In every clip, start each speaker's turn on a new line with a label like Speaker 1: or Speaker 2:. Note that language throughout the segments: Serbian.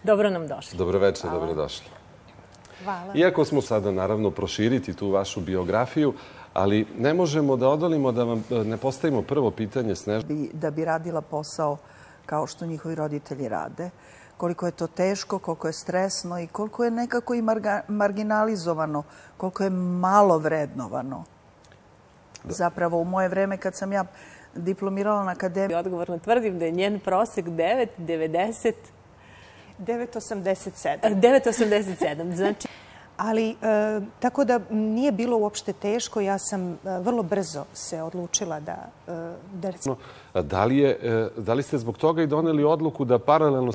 Speaker 1: Dobro nam došli.
Speaker 2: Dobroveče, dobrodošli.
Speaker 1: Hvala.
Speaker 2: Iako smo sada, naravno, proširiti tu vašu biografiju, ali ne možemo da odolimo da vam ne postavimo prvo pitanje, Snežana.
Speaker 3: Da bi radila posao kao što njihovi roditelji rade, koliko je to teško, koliko je stresno i koliko je nekako i marginalizovano, koliko je malo vrednovano. Zapravo, u moje vreme kad sam ja diplomirala na akademiji...
Speaker 1: Odgovorno tvrdim da je njen prosek 9,90...
Speaker 4: 9,87.
Speaker 1: 9,87, znači...
Speaker 4: Ali, tako da nije bilo uopšte teško, ja sam vrlo brzo se odlučila da...
Speaker 2: Da li ste zbog toga i doneli odluku da paralelno...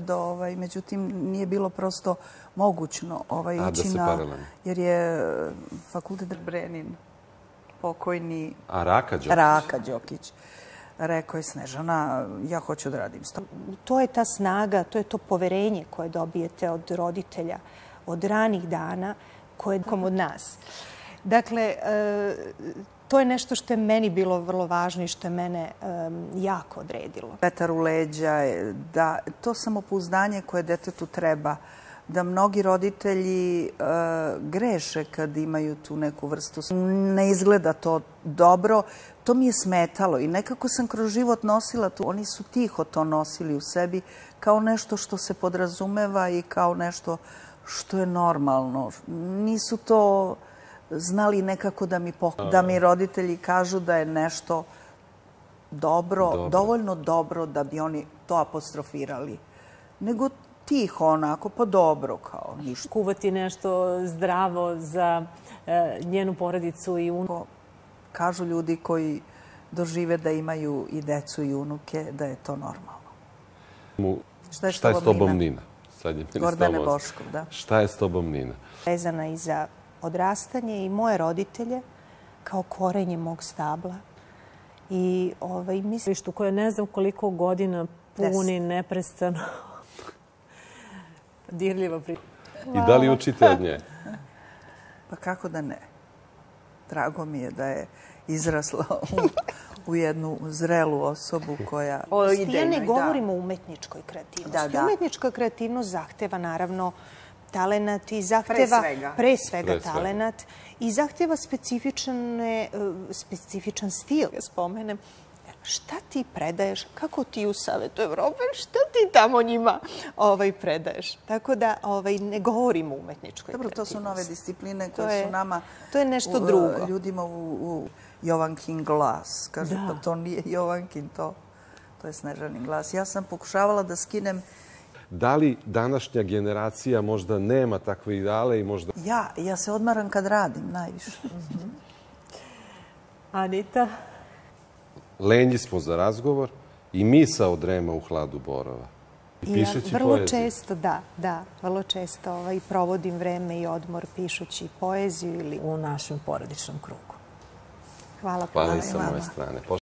Speaker 3: Međutim, nije bilo prosto mogućno ići na... Jer je fakultet Brenin, pokojni...
Speaker 2: A Raka Đokić?
Speaker 3: Raka Đokić. Rekao je Snežana, ja hoću da radim s tobom.
Speaker 4: To je ta snaga, to je to poverenje koje dobijete od roditelja, od ranih dana, koje je od nas. Dakle, to je nešto što je meni bilo vrlo važno i što je mene jako odredilo.
Speaker 3: Vetar u leđa, da to samopouzdanje koje detetu treba, da mnogi roditelji greše kad imaju tu neku vrstu. Ne izgleda to dobro, to mi je smetalo i nekako sam kroz život nosila tu. Oni su tiho to nosili u sebi kao nešto što se podrazumeva i kao nešto što je normalno. Nisu to znali nekako da mi roditelji kažu da je nešto dobro, dovoljno dobro da bi oni to apostrofirali. Nego tiho, onako, pa dobro, kao ništa.
Speaker 1: Kuvati nešto zdravo za njenu porodicu i unuku.
Speaker 3: Kažu ljudi koji dožive da imaju i decu i unuke, da je to normalno.
Speaker 2: Šta je s tobom, Nina?
Speaker 3: Gordane Boškov, da.
Speaker 2: Šta je s tobom, Nina?
Speaker 4: Vezana i za odrastanje i moje roditelje kao korenje mog stabla. I mislim...
Speaker 1: Koje ne znam koliko godina puni neprestano. Dirljiva priča.
Speaker 2: I da li učite od nje?
Speaker 3: Pa kako da ne. Drago mi je da je izrasla u jednu zrelu osobu koja...
Speaker 4: Ja ne govorim o umetničkoj kreativnosti. Umetnička kreativnost zahteva, naravno, talenat i zahteva... Pre svega talenat. I zahteva specifičan stil. Ja spomenem, šta ti predaješ, kako ti u Savetu Evrope, šta ti tamo njima predaješ. Tako da ne govorimo o umetničkoj kreativnosti.
Speaker 3: Dobro, to su nove discipline koje su nama...
Speaker 4: To je nešto drugo.
Speaker 3: Ljudima u Jovankin glas. Kaže, pa to nije Jovankin, to je Snežanin glas. Ja sam pokušavala da skinem...
Speaker 2: Da li današnja generacija možda nema takve ideale i možda...
Speaker 3: Ja se odmaram kad radim, najviše.
Speaker 1: Anita?
Speaker 2: Lenji smo za razgovor i misao drema u hladu borova. I pišući poeziju.
Speaker 4: Vrlo često, da. Vrlo često provodim vreme i odmor pišući poeziju ili...
Speaker 1: U našem porodičnom krugu.
Speaker 4: Hvala.
Speaker 2: Hvala i sa moje strane.